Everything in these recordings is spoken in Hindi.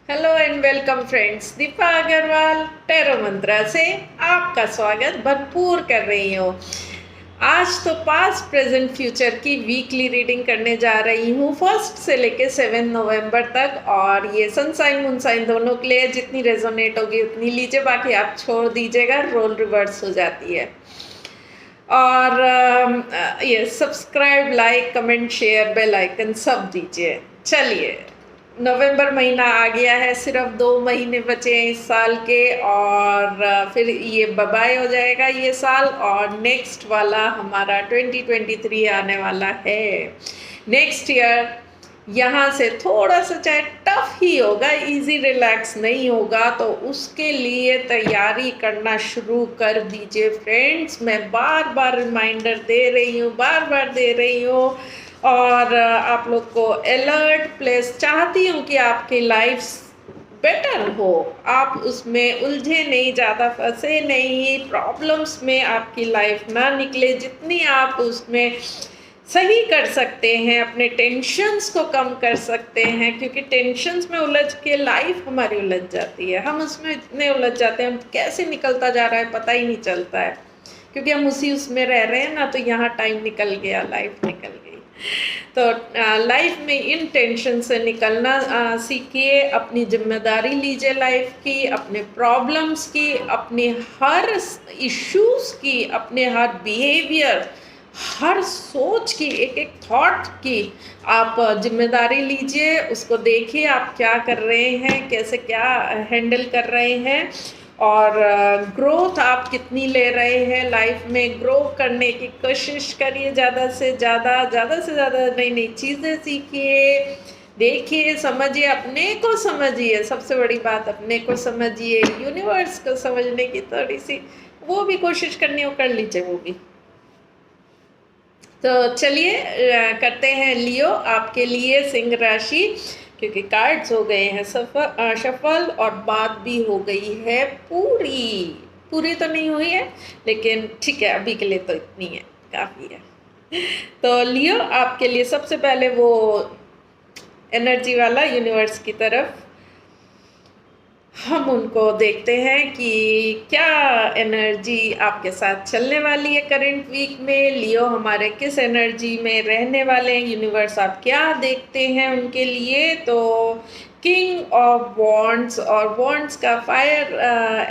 Hello and welcome friends, Deepa Agarwal tarot Mantra से आपका स्वागत भरपूर कर रही हूँ। आज तो पास्ट प्रेजेंट फ्यूचर की वीकली रीडिंग करने जा रही हूँ, 1 से लेके 7 नवंबर तक। और ये सनसाइन मूनसाइन दोनों के लिए जितनी रेजोनेट होगी उतनी लीजिए, बाकी आप छोड़ दीजिएगा, रोल रिवर्स हो जाती है। और ये subscribe, like, comment, share, bell icon सब दीजिए। चलिए, नवंबर महीना आ गया है, सिर्फ 2 महीने बचे हैं इस साल के, और फिर ये बाय हो जाएगा ये साल, और नेक्स्ट वाला हमारा 2023 आने वाला है। नेक्स्ट ईयर यहाँ से थोड़ा सा चाहे टफ ही होगा, इजी रिलैक्स नहीं होगा, तो उसके लिए तैयारी करना शुरू कर दीजिए फ्रेंड्स। मैं बार बार रिमाइंडर दे रही हूँ, बार बार दे रही हूँ, और आप लोग को अलर्ट प्लेस चाहती हूँ कि आपकी लाइफ बेटर हो, आप उसमें उलझे नहीं, ज़्यादा फंसे नहीं, प्रॉब्लम्स में आपकी लाइफ ना निकले। जितनी आप उसमें सही कर सकते हैं, अपने टेंशन्स को कम कर सकते हैं, क्योंकि टेंशन्स में उलझ के लाइफ हमारी उलझ जाती है। हम उसमें इतने उलझ जाते हैं, हम कैसे निकलता जा रहा है पता ही नहीं चलता है, क्योंकि हम उसी उसमें रह रहे हैं ना। तो यहाँ टाइम निकल गया, लाइफ निकल गई। तो लाइफ में इन टेंशन से निकलना सीखिए, अपनी जिम्मेदारी लीजिए लाइफ की, अपने प्रॉब्लम्स की, अपने हर इश्यूज की, अपने हर बिहेवियर, हर सोच की, एक एक थॉट की आप जिम्मेदारी लीजिए। उसको देखिए आप क्या कर रहे हैं, कैसे क्या हैंडल कर रहे हैं, और ग्रोथ आप कितनी ले रहे हैं लाइफ में। ग्रो करने की कोशिश करिए, ज़्यादा से ज़्यादा नई नई चीज़ें सीखिए, देखिए, समझिए, अपने को समझिए। सबसे बड़ी बात, अपने को समझिए, यूनिवर्स को समझने की थोड़ी सी वो भी कोशिश करनी हो, कर लीजिए वो भी। तो चलिए करते हैं लियो आपके लिए सिंह राशि, क्योंकि कार्ड्स हो गए हैं शफल, और बात भी हो गई है पूरी। पूरी तो नहीं हुई है, लेकिन ठीक है, अभी के लिए तो इतनी है, काफ़ी है। तो लियो आपके लिए सबसे पहले वो एनर्जी वाला यूनिवर्स की तरफ हम उनको देखते हैं कि क्या एनर्जी आपके साथ चलने वाली है करंट वीक में। लियो हमारे किस एनर्जी में रहने वाले हैं, यूनिवर्स आप क्या देखते हैं उनके लिए। तो किंग ऑफ वॉन्ड्स, और वॉन्ड्स का फायर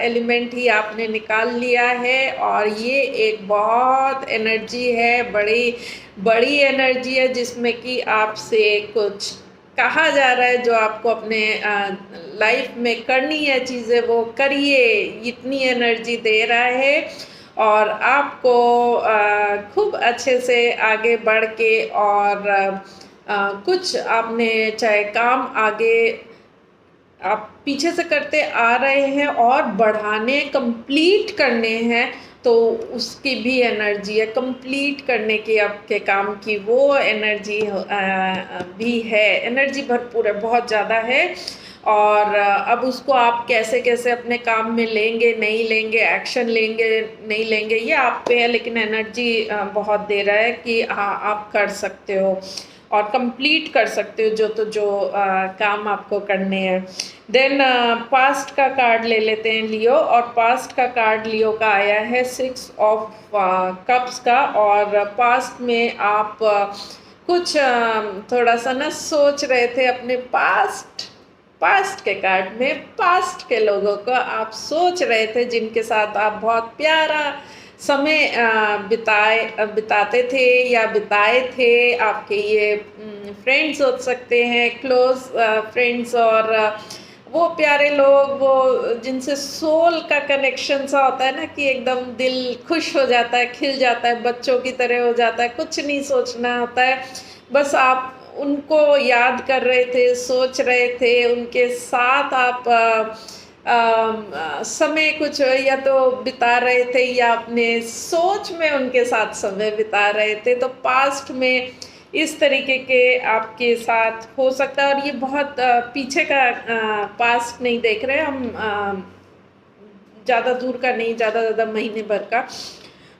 एलिमेंट ही आपने निकाल लिया है, और ये एक बहुत एनर्जी है, बड़ी बड़ी एनर्जी है, जिसमें कि आपसे कुछ कहा जा रहा है, जो आपको अपने लाइफ में करनी है चीज़ें वो करिए, इतनी एनर्जी दे रहा है। और आपको खूब अच्छे से आगे बढ़ के, और कुछ आपने चाहे काम आगे आप पीछे से करते आ रहे हैं और बढ़ाने, कंप्लीट करने हैं, तो उसकी भी एनर्जी है, कंप्लीट करने की आपके काम की वो एनर्जी भी है। एनर्जी भरपूर है, बहुत ज़्यादा है। और अब उसको आप कैसे कैसे अपने काम में लेंगे, नहीं लेंगे, एक्शन लेंगे, नहीं लेंगे, ये आप पे है, लेकिन एनर्जी बहुत दे रहा है कि हाँ आप कर सकते हो और कंप्लीट कर सकते हो जो काम आपको करने हैं। देन पास्ट का कार्ड ले लेते हैं लियो, और पास्ट का कार्ड लियो का आया है 6 ऑफ कप्स का। और पास्ट में आप कुछ थोड़ा सा ना सोच रहे थे अपने पास्ट के कार्ड में पास्ट के लोगों को आप सोच रहे थे, जिनके साथ आप बहुत प्यारा समय बिताते थे या बिताए थे। आपके ये फ्रेंड्स हो सकते हैं, क्लोज फ्रेंड्स, और वो प्यारे लोग, वो जिनसे सोल का कनेक्शन सा होता है ना, कि एकदम दिल खुश हो जाता है, खिल जाता है, बच्चों की तरह हो जाता है, कुछ नहीं सोचना होता है, बस आप उनको याद कर रहे थे, सोच रहे थे, उनके साथ आप समय कुछ या तो बिता रहे थे, या अपने सोच में उनके साथ समय बिता रहे थे। तो पास्ट में इस तरीके के आपके साथ हो सकता है, और ये बहुत पीछे का पास्ट नहीं देख रहे हम, ज़्यादा दूर का नहीं, ज़्यादा महीने भर का।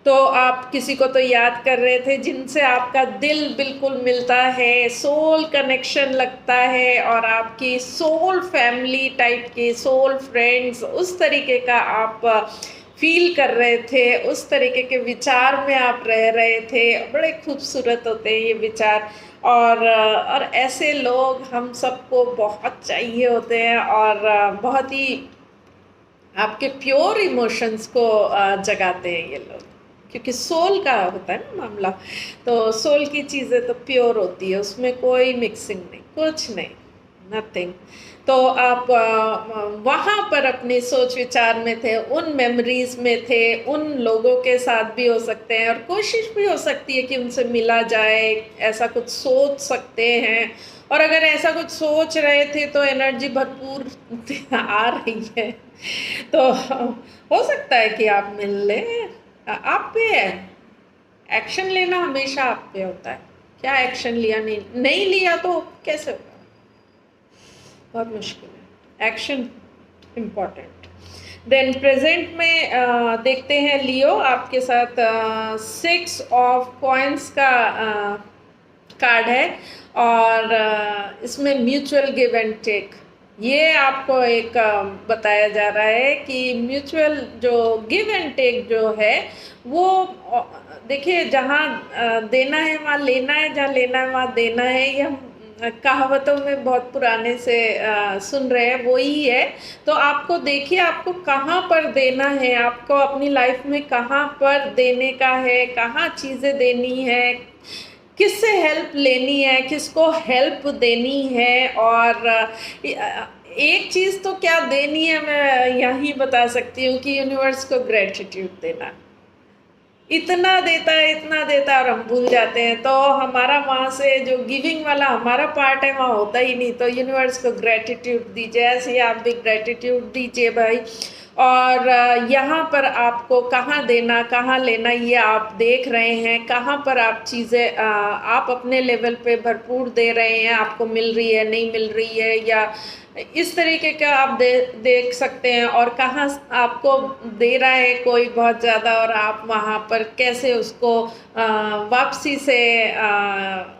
तो आप किसी को तो याद कर रहे थे जिनसे आपका दिल बिल्कुल मिलता है, सोल कनेक्शन लगता है, और आपकी सोल फैमिली टाइप की, सोल फ्रेंड्स, उस तरीके का आप फील कर रहे थे, उस तरीके के विचार में आप रह रहे थे। बड़े खूबसूरत होते हैं ये विचार, और ऐसे लोग हम सबको बहुत चाहिए होते हैं, और बहुत ही आपके प्योर इमोशंस को जगाते हैं ये लोग, क्योंकि सोल का होता है ना मामला। तो सोल की चीज़ें तो प्योर होती है, उसमें कोई मिक्सिंग नहीं, कुछ नहीं, नथिंग। तो आप वहाँ पर अपनी सोच विचार में थे, उन मेमोरीज में थे, उन लोगों के साथ भी हो सकते हैं, और कोशिश भी हो सकती है कि उनसे मिला जाए, ऐसा कुछ सोच सकते हैं। और अगर ऐसा कुछ सोच रहे थे तो एनर्जी भरपूर आ रही है, तो हो सकता है कि आप मिल लें। आप पे है, एक्शन लेना हमेशा आप पे होता है। क्या एक्शन लिया, नहीं लिया तो कैसे होगा, बहुत मुश्किल है। Action important. देन प्रेजेंट में देखते हैं लियो, आपके साथ 6 ऑफ कॉइन्स का कार्ड है, और इसमें म्यूचुअल गिव एंड टेक, ये आपको एक बताया जा रहा है कि म्यूचुअल जो गिव एंड टेक जो है वो देखिए, जहाँ देना है वहाँ लेना है, जहाँ लेना है वहाँ देना है। ये हम कहावतों में बहुत पुराने से सुन रहे हैं, वो ही है। तो आपको देखिए, आपको कहाँ पर देना है, आपको अपनी लाइफ में कहाँ पर देने का है, कहाँ चीज़ें देनी है, किससे हेल्प लेनी है, किसको हेल्प देनी है। और एक चीज़ तो क्या देनी है, मैं यही बता सकती हूँ कि यूनिवर्स को ग्रेटिट्यूड देना। इतना देता है, इतना देता है, और हम भूल जाते हैं। तो हमारा वहाँ से जो गिविंग वाला हमारा पार्ट है वहाँ होता ही नहीं। तो यूनिवर्स को ग्रेटिट्यूड दीजिए, ऐसे ही आप भी ग्रेटिट्यूड दीजिए भाई। और यहाँ पर आपको कहाँ देना, कहाँ लेना, ये आप देख रहे हैं। कहाँ पर आप चीज़ें आप अपने लेवल पे भरपूर दे रहे हैं, आपको मिल रही है, नहीं मिल रही है, या इस तरीके का आप देख सकते हैं। और कहाँ आपको दे रहा है कोई बहुत ज़्यादा, और आप वहाँ पर कैसे उसको वापसी से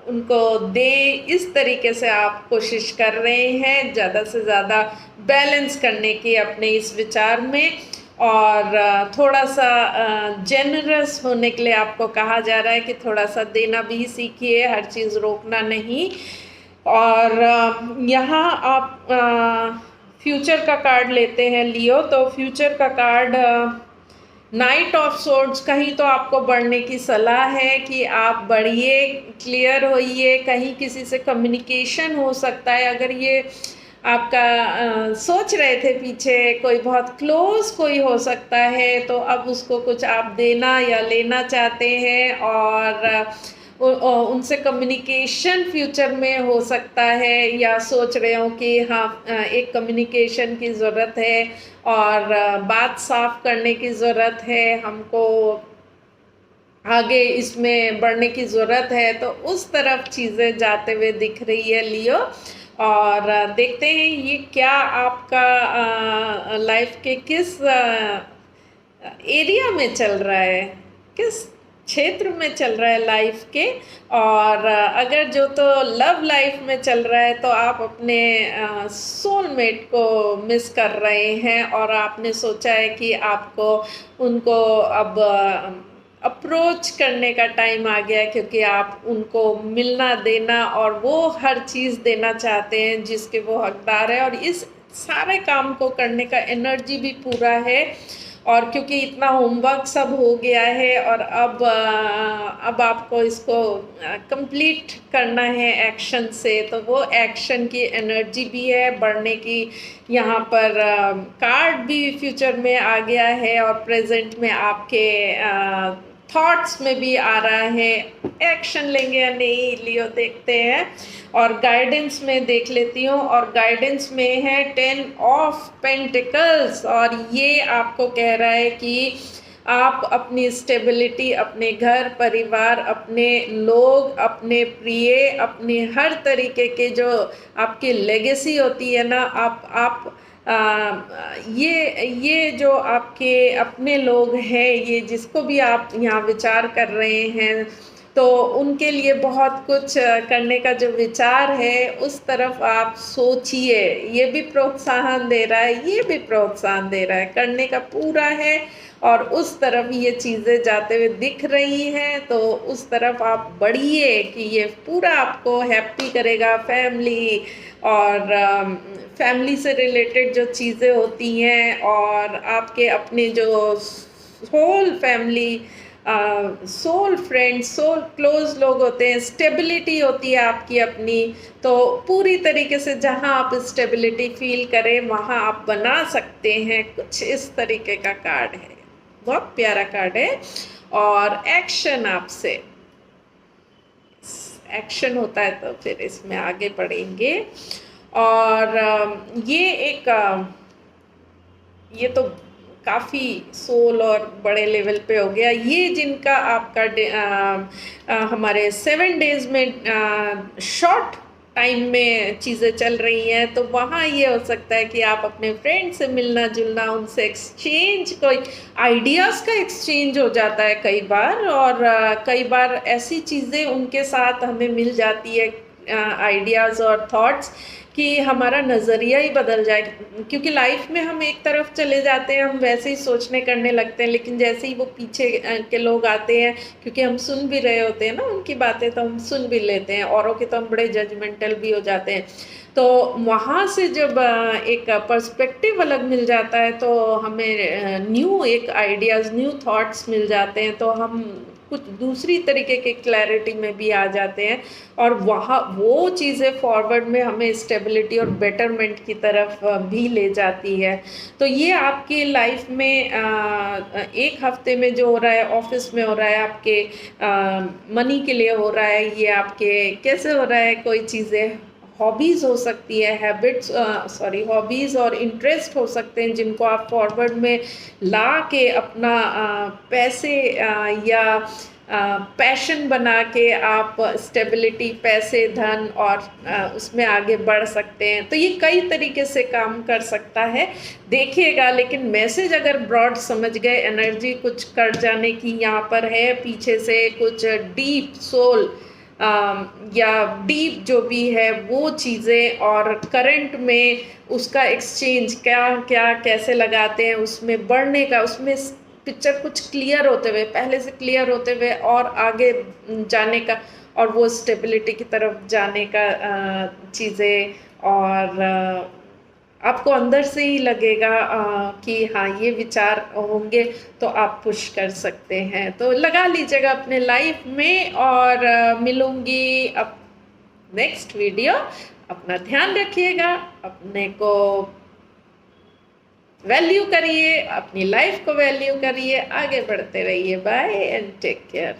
उनको दे, इस तरीके से आप कोशिश कर रहे हैं ज़्यादा से ज़्यादा बैलेंस करने की अपने इस विचार में। और थोड़ा सा जेनरस होने के लिए आपको कहा जा रहा है कि थोड़ा सा देना भी सीखिए, हर चीज़ रोकना नहीं। और यहाँ आप फ्यूचर का कार्ड लेते हैं लियो। तो फ्यूचर का कार्ड नाइट ऑफ सोर्ड्स, कहीं तो आपको बढ़ने की सलाह है कि आप बढ़िए, क्लियर होइए। कहीं किसी से कम्युनिकेशन हो सकता है, अगर ये आपका सोच रहे थे पीछे कोई बहुत क्लोज कोई हो सकता है, तो अब उसको कुछ आप देना या लेना चाहते हैं, और उनसे कम्युनिकेशन फ्यूचर में हो सकता है, या सोच रहे हो कि हाँ एक कम्युनिकेशन की ज़रूरत है, और बात साफ करने की ज़रूरत है, हमको आगे इसमें बढ़ने की ज़रूरत है। तो उस तरफ चीज़ें जाते हुए दिख रही है लियो। और देखते हैं ये क्या आपका लाइफ के किस एरिया में चल रहा है, किस क्षेत्र में चल रहा है लाइफ के। और अगर जो तो लव लाइफ में चल रहा है, तो आप अपने सोलमेट को मिस कर रहे हैं, और आपने सोचा है कि आपको उनको अब अप्रोच करने का टाइम आ गया है, क्योंकि आप उनको मिलना देना और वो हर चीज़ देना चाहते हैं जिसके वो हकदार है। और इस सारे काम को करने का एनर्जी भी पूरा है, और क्योंकि इतना होमवर्क सब हो गया है, और अब आपको इसको कंप्लीट करना है एक्शन से। तो वो एक्शन की एनर्जी भी है, बढ़ने की। यहाँ पर कार्ड भी फ्यूचर में आ गया है, और प्रेजेंट में आपके थॉट्स में भी आ रहा है। एक्शन लेंगे या नहीं लियो, देखते हैं। और गाइडेंस में देख लेती हूँ, और गाइडेंस में है 10 ऑफ पेंटिकल्स, और ये आपको कह रहा है कि आप अपनी स्टेबिलिटी, अपने घर परिवार, अपने लोग, अपने प्रिय, अपने हर तरीके के जो आपकी लेगेसी होती है ना, आप ये जो आपके अपने लोग हैं, ये जिसको भी आप यहाँ विचार कर रहे हैं, तो उनके लिए बहुत कुछ करने का जो विचार है उस तरफ आप सोचिए। ये भी प्रोत्साहन दे रहा है, ये भी प्रोत्साहन दे रहा है, करने का पूरा है। और उस तरफ ये चीज़ें जाते हुए दिख रही हैं, तो उस तरफ आप बढ़िए कि ये पूरा आपको हैप्पी करेगा। फैमिली और फैमिली से रिलेटेड जो चीज़ें होती हैं और आपके अपने जो whole family, soul friends, soul close लोग होते हैं, स्टेबिलिटी होती है आपकी अपनी, तो पूरी तरीके से जहाँ आप स्टेबिलिटी फील करें वहाँ आप बना सकते हैं। कुछ इस तरीके का कार्ड है, बहुत प्यारा कार्ड है। और एक्शन आपसे एक्शन होता है तो फिर इसमें आगे बढ़ेंगे। और ये तो काफ़ी सोल और बड़े लेवल पे हो गया। ये जिनका आपका हमारे 7 डेज में शॉर्ट टाइम में चीज़ें चल रही हैं, तो वहाँ ये हो सकता है कि आप अपने फ्रेंड से मिलना जुलना, उनसे एक्सचेंज, कोई आइडियाज़ का एक्सचेंज हो जाता है कई बार। और कई बार ऐसी चीज़ें उनके साथ हमें मिल जाती है, आइडियाज़ और थॉट्स, कि हमारा नज़रिया ही बदल जाए। क्योंकि लाइफ में हम एक तरफ चले जाते हैं, हम वैसे ही सोचने करने लगते हैं, लेकिन जैसे ही वो पीछे के लोग आते हैं, क्योंकि हम सुन भी रहे होते हैं ना उनकी बातें, तो हम सुन भी लेते हैं। औरों के तो हम बड़े जजमेंटल भी हो जाते हैं। तो वहाँ से जब एक पर्सपेक्टिव अलग मिल जाता है, तो हमें न्यू एक आइडियाज़, न्यू थॉट्स मिल जाते हैं, तो हम कुछ दूसरी तरीके के क्लैरिटी में भी आ जाते हैं। और वहाँ वो चीज़ें फॉरवर्ड में हमें स्टेबिलिटी और बेटरमेंट की तरफ भी ले जाती है। तो ये आपकी लाइफ में एक हफ्ते में जो हो रहा है, ऑफिस में हो रहा है, आपके मनी के लिए हो रहा है, ये आपके कैसे हो रहा है, कोई चीज़ें हॉबीज़ हो सकती है, हॉबीज़ और इंटरेस्ट हो सकते हैं, जिनको आप फॉरवर्ड में ला के अपना पैसे या पैशन बना के आप स्टेबिलिटी, पैसे, धन और उसमें आगे बढ़ सकते हैं। तो ये कई तरीके से काम कर सकता है, देखिएगा। लेकिन मैसेज अगर ब्रॉड समझ गए, एनर्जी कुछ कर जाने की यहाँ पर है, पीछे से कुछ डीप सोल या डीप जो भी है वो चीज़ें, और करंट में उसका एक्सचेंज क्या क्या कैसे लगाते हैं, उसमें बढ़ने का, उसमें पिक्चर कुछ क्लियर होते हुए, पहले से क्लियर होते हुए और आगे जाने का, और वो स्टेबिलिटी की तरफ जाने का चीज़ें। और आपको अंदर से ही लगेगा कि हाँ ये विचार होंगे, तो आप पुश कर सकते हैं। तो लगा लीजिएगा अपने लाइफ में। और मिलूंगी अब नेक्स्ट वीडियो। अपना ध्यान रखिएगा, अपने को वैल्यू करिए, अपनी लाइफ को वैल्यू करिए, आगे बढ़ते रहिए। Bye and take care.